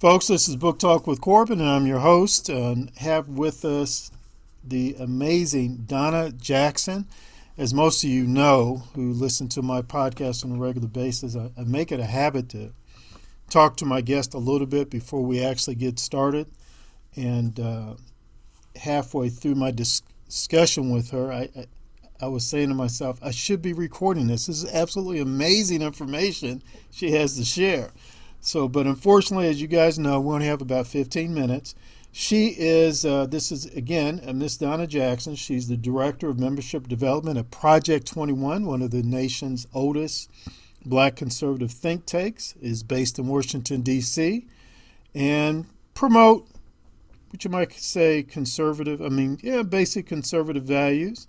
Folks, this is Book Talk with Corbin, and I'm your host. And have with us the amazing Donna Jackson. As most of you know who listen to my podcast on a regular basis, I make it a habit to talk to my guest a little bit before we actually get started. And halfway through my discussion with her, I was saying to myself, I should be recording this. This is absolutely amazing information she has to share. But unfortunately, as you guys know, we only have about 15 minutes. This is again, Miss Donna Jackson. She's the Director of Membership Development at Project 21, one of the nation's oldest Black conservative think tanks, is based in Washington, D.C., and promote, what you might say, basic conservative values.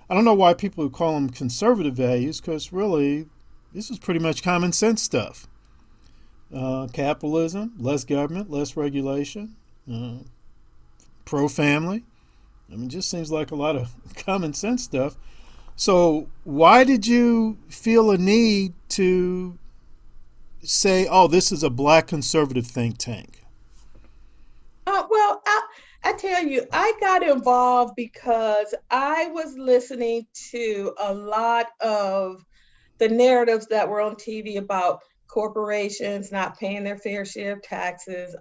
I don't know why people would call them conservative values, because really, this is pretty much common sense stuff. Capitalism, less government, less regulation, pro-family. Just seems like a lot of common sense stuff. So why did you feel a need to say, oh, this is a Black conservative think tank? I tell you, I got involved because I was listening to a lot of the narratives that were on TV about corporations not paying their fair share of taxes,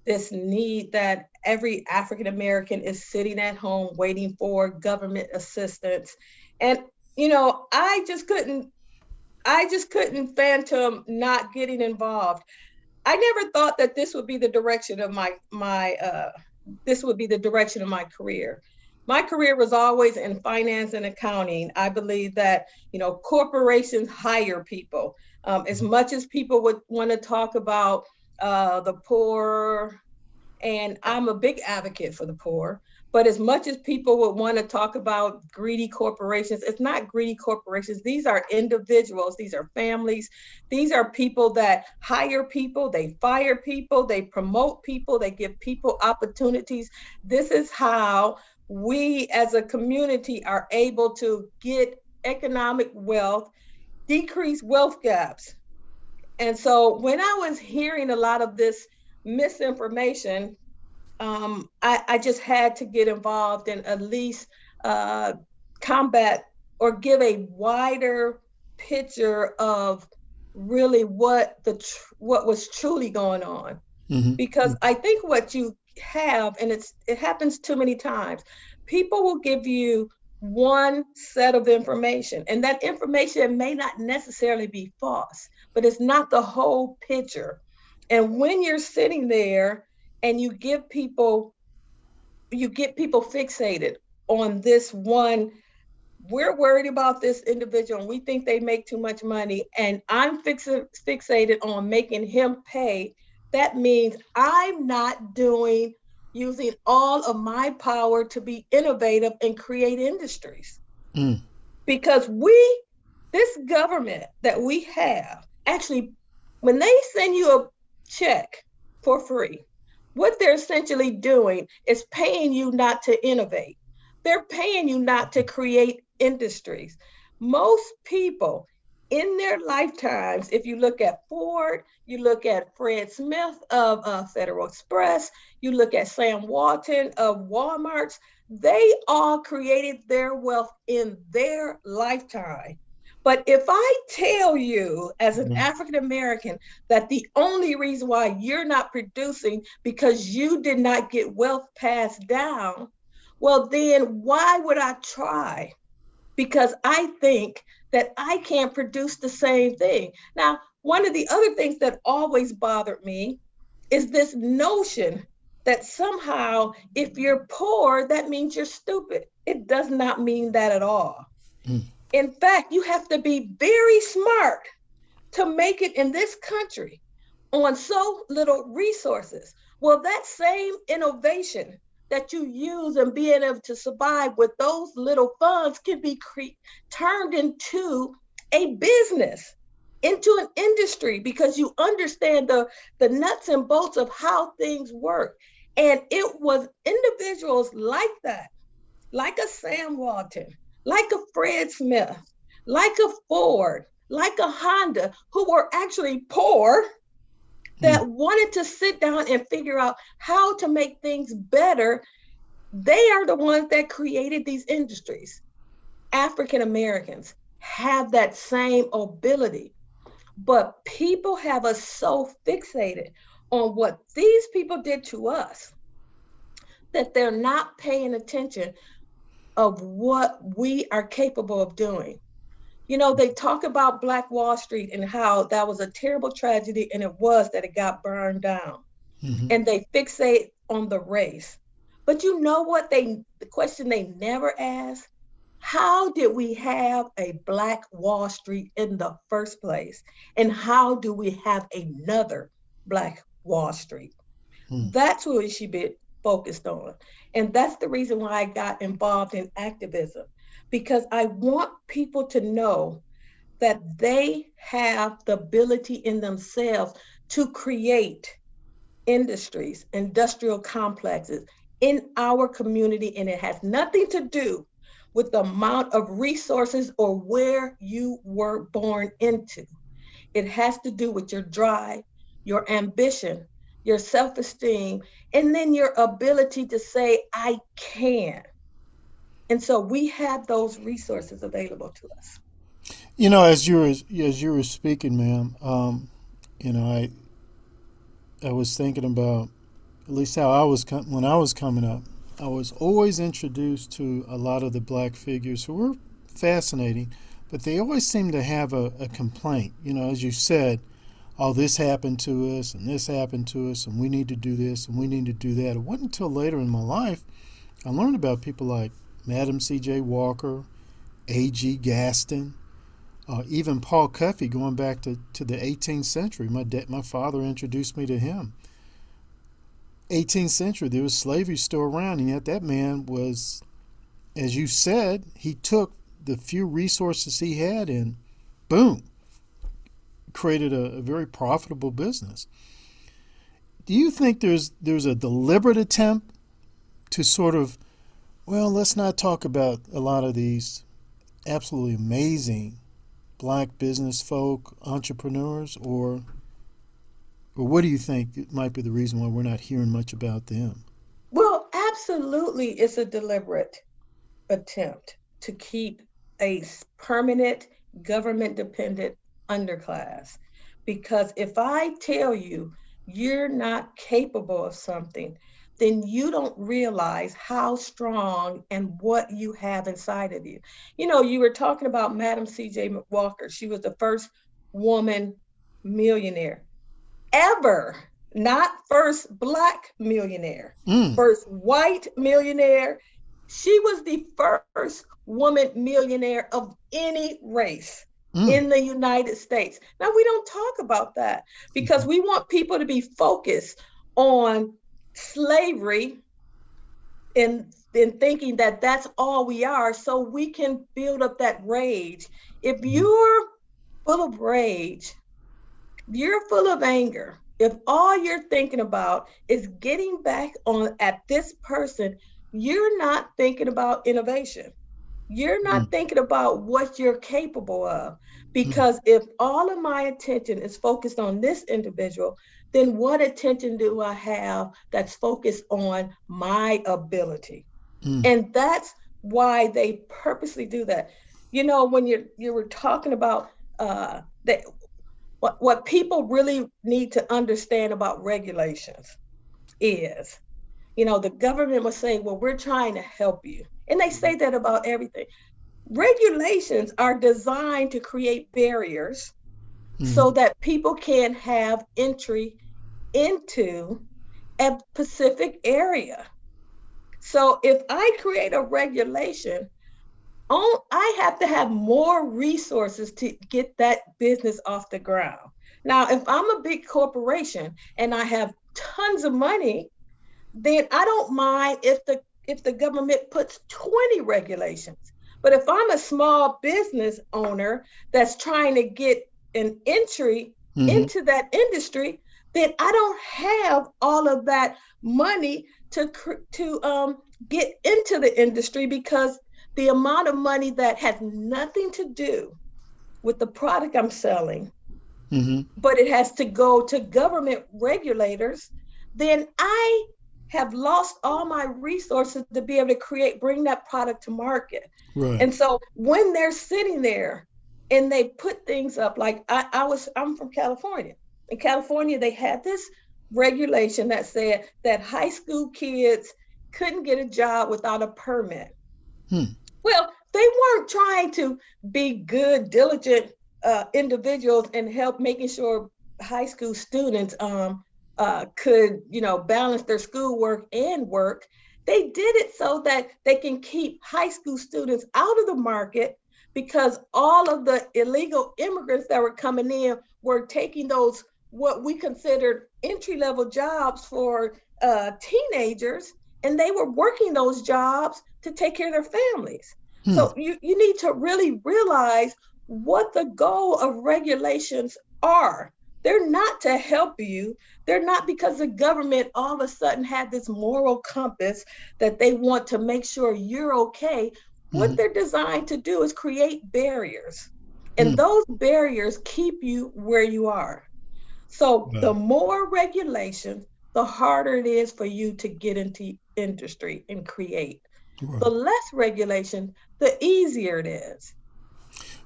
this need that every African American is sitting at home waiting for government assistance. And, I just couldn't phantom not getting involved. I never thought that this would be the direction of my career. My career was always in finance and accounting. I believe that, corporations hire people. As much as people would want to talk about the poor, and I'm a big advocate for the poor, but as much as people would want to talk about greedy corporations, it's not greedy corporations. These are individuals, these are families, these are people that hire people, they fire people, they promote people, they give people opportunities. This is how we as a community are able to get economic wealth, decrease wealth gaps. And so when I was hearing a lot of this misinformation, I just had to get involved and at least combat or give a wider picture of really what was truly going on. Mm-hmm. Because I think what you have, and it happens too many times, people will give you one set of information, and that information may not necessarily be false, but it's not the whole picture. And when you're sitting there and you get people fixated on this one, we're worried about this individual and we think they make too much money, and I'm fixated on making him pay. That means I'm not doing using all of my power to be innovative and create industries. Mm. Because this government that we have, actually, when they send you a check for free, what they're essentially doing is paying you not to innovate. They're paying you not to create industries. Most people in their lifetimes, if you look at Ford, you look at Fred Smith of Federal Express, you look at Sam Walton of Walmart's, they all created their wealth in their lifetime. But if I tell you as an African American that the only reason why you're not producing because you did not get wealth passed down, well, then why would I try? Because I think that I can't produce the same thing. Now, one of the other things that always bothered me is this notion that somehow if you're poor, that means you're stupid. It does not mean that at all. Mm. In fact, you have to be very smart to make it in this country on so little resources. Well, that same innovation that you use and being able to survive with those little funds can be turned into a business, into an industry, because you understand the nuts and bolts of how things work. And it was individuals like that, like a Sam Walton, like a Fred Smith, like a Ford, like a Honda, who were actually poor, Mm. that wanted to sit down and figure out how to make things better. They are the ones that created these industries. African Americans have that same ability, but people have us so fixated on what these people did to us that they're not paying attention of what we are capable of doing. You know, they talk about Black Wall Street and how that was a terrible tragedy, and it was that it got burned down. Mm-hmm. And they fixate on the race. But you know what the question they never ask? How did we have a Black Wall Street in the first place? And how do we have another Black Wall Street? Mm. That's what we should be focused on. And that's the reason why I got involved in activism, because I want people to know that they have the ability in themselves to create industries, industrial complexes in our community. And it has nothing to do with the amount of resources or where you were born into. It has to do with your drive, your ambition, your self esteem, and then your ability to say, I can. And so we have those resources available to us. You know, as you were speaking, ma'am, you know, I was thinking about at least how when I was coming up. I was always introduced to a lot of the black figures who were fascinating, but they always seemed to have a complaint. You know, as you said, oh, this happened to us, and this happened to us, and we need to do this, and we need to do that. It wasn't until later in my life I learned about people like Madam C.J. Walker, A.G. Gaston, even Paul Cuffey, going back to the 18th century. My father introduced me to him. 18th century, there was slavery still around, and yet that man was, as you said, he took the few resources he had and boom, created a very profitable business. Do you think there's a deliberate attempt to sort of, well, let's not talk about a lot of these absolutely amazing black business folk, entrepreneurs, or what do you think might be the reason why we're not hearing much about them? Well, absolutely, it's a deliberate attempt to keep a permanent government dependent underclass. Because if I tell you you're not capable of something, then you don't realize how strong and what you have inside of you. You know, you were talking about Madam C.J. Walker. She was the first woman millionaire ever, not first Black millionaire, Mm, first white millionaire. She was the first woman millionaire of any race mm, in the United States. Now, we don't talk about that because mhm, we want people to be focused on slavery and thinking that that's all we are, so we can build up that rage. If mhm, you're full of rage, you're full of anger, if all you're thinking about is getting back on at this person, you're not thinking about innovation. You're mm, not thinking about what you're capable of. mm, Because if all of my attention is focused on this individual, then what attention do I have that's focused on my ability? mm, And that's why they purposely do that. You know, when you were talking about that, what people really need to understand about regulations is, you know, the government will say, well, we're trying to help you. And they say that about everything. Regulations are designed to create barriers mm, so that people can have entry into a specific area. So if I create a regulation, I have to have more resources to get that business off the ground. Now, if I'm a big corporation and I have tons of money, then I don't mind if the government puts 20 regulations. But if I'm a small business owner that's trying to get an entry mhm, into that industry, then I don't have all of that money to get into the industry, because the amount of money that has nothing to do with the product I'm selling Mm-hmm. but it has to go to government regulators, then I have lost all my resources to be able to bring that product to market. Right. And so when they're sitting there and they put things up, like I'm from California. In California, they had this regulation that said that high school kids couldn't get a job without a permit. Hmm. Well, they weren't trying to be good, diligent individuals and help making sure high school students could, balance their schoolwork and work. They did it so that they can keep high school students out of the market because all of the illegal immigrants that were coming in were taking those what we considered entry level jobs for teenagers, and they were working those jobs to take care of their families. Hmm. So you need to really realize what the goal of regulations are. They're not to help you. They're not because the government all of a sudden had this moral compass that they want to make sure you're okay. What Mm-hmm. they're designed to do is create barriers. Hmm. And those barriers keep you where you are. So the Right. more regulations, the harder it is for you to get into industry and create. The Right. less regulation, the easier it is.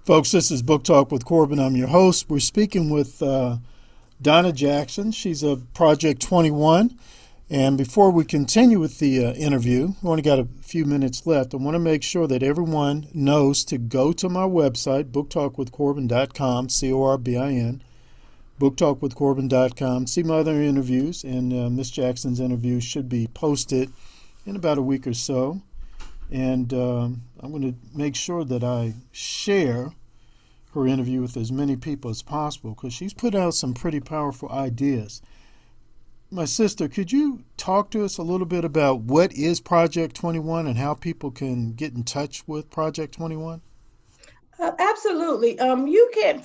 Folks, this is Book Talk with Corbin. I'm your host. We're speaking with Donna Jackson. She's of Project 21. And before we continue with the interview, we only got a few minutes left. I want to make sure that everyone knows to go to my website, booktalkwithcorbin.com, Corbin, booktalkwithcorbin.com. See my other interviews, and Miss Jackson's interview should be posted in about a week or so. And I'm going to make sure that I share her interview with as many people as possible because she's put out some pretty powerful ideas. My sister, could you talk to us a little bit about what is Project 21 and how people can get in touch with Project 21? Absolutely. You can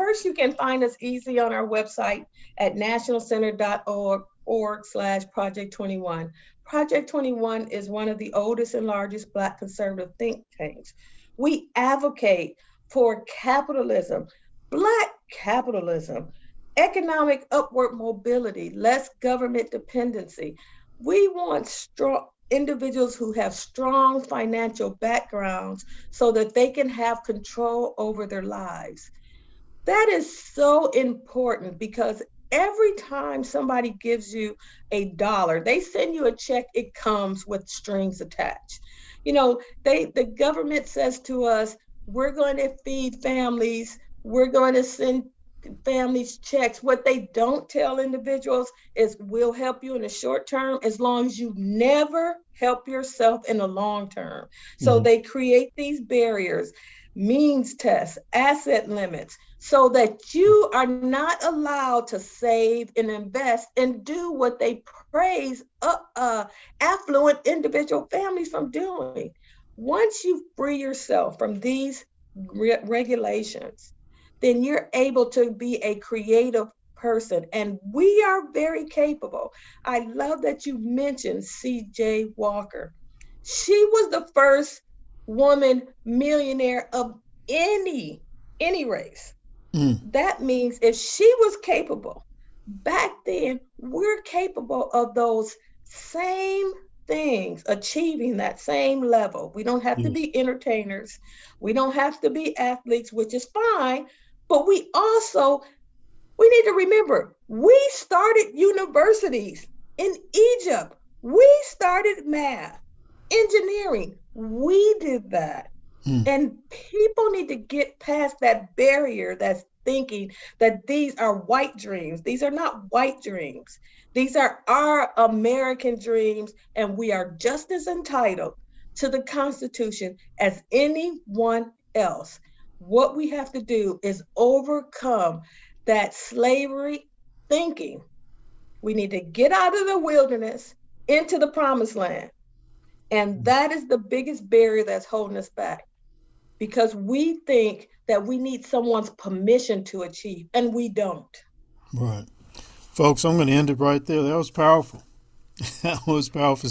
find us easy on our website at nationalcenter.org/Project 21. Project 21 is one of the oldest and largest Black conservative think tanks. We advocate for capitalism, Black capitalism, economic upward mobility, less government dependency. We want strong individuals who have strong financial backgrounds so that they can have control over their lives. That is so important because every time somebody gives you a dollar, they send you a check, it comes with strings attached. The government says to us, we're going to feed families, we're going to send families checks. What they don't tell individuals is we'll help you in the short term as long as you never help yourself in the long term. So Mm-hmm. they create these barriers, means tests, asset limits, so that you are not allowed to save and invest and do what they praise affluent individual families from doing. Once you free yourself from these regulations, then you're able to be a creative person. And we are very capable. I love that you mentioned C.J. Walker. She was the first woman millionaire of any race. Mm. That means if she was capable back then, we're capable of those same things, achieving that same level. We don't have to Yes. be entertainers, we don't have to be athletes, which is fine, but we need to remember we started universities in Egypt, we started math, engineering, we did that. Mm. And people need to get past that barrier that's thinking that these are white dreams. These are not white dreams. These are our American dreams, and we are just as entitled to the Constitution as anyone else. What we have to do is overcome that slavery thinking. We need to get out of the wilderness into the promised land. And that is the biggest barrier that's holding us back because we think that we need someone's permission to achieve, and we don't. Right. Folks, I'm going to end it right there. That was powerful. That was powerful.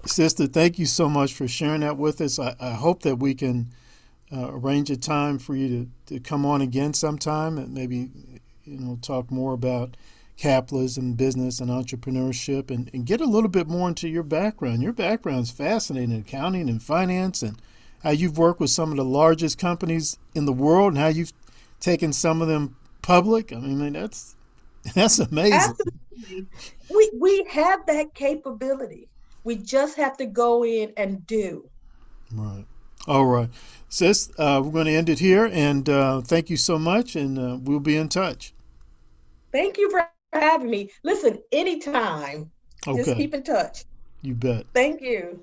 Sister, thank you so much for sharing that with us. I hope that we can arrange a time for you to come on again sometime and maybe talk more about capitalism, business, and entrepreneurship, and get a little bit more into your background. Your background's fascinating, accounting and finance, and how you've worked with some of the largest companies in the world, and how you've taken some of them public. I mean, that's amazing. Absolutely. We have that capability. We just have to go in and do. Right. All right. Sis, we're going to end it here, and thank you so much, and we'll be in touch. Thank you for having me. Listen, anytime, just Okay. keep in touch. You bet. Thank you.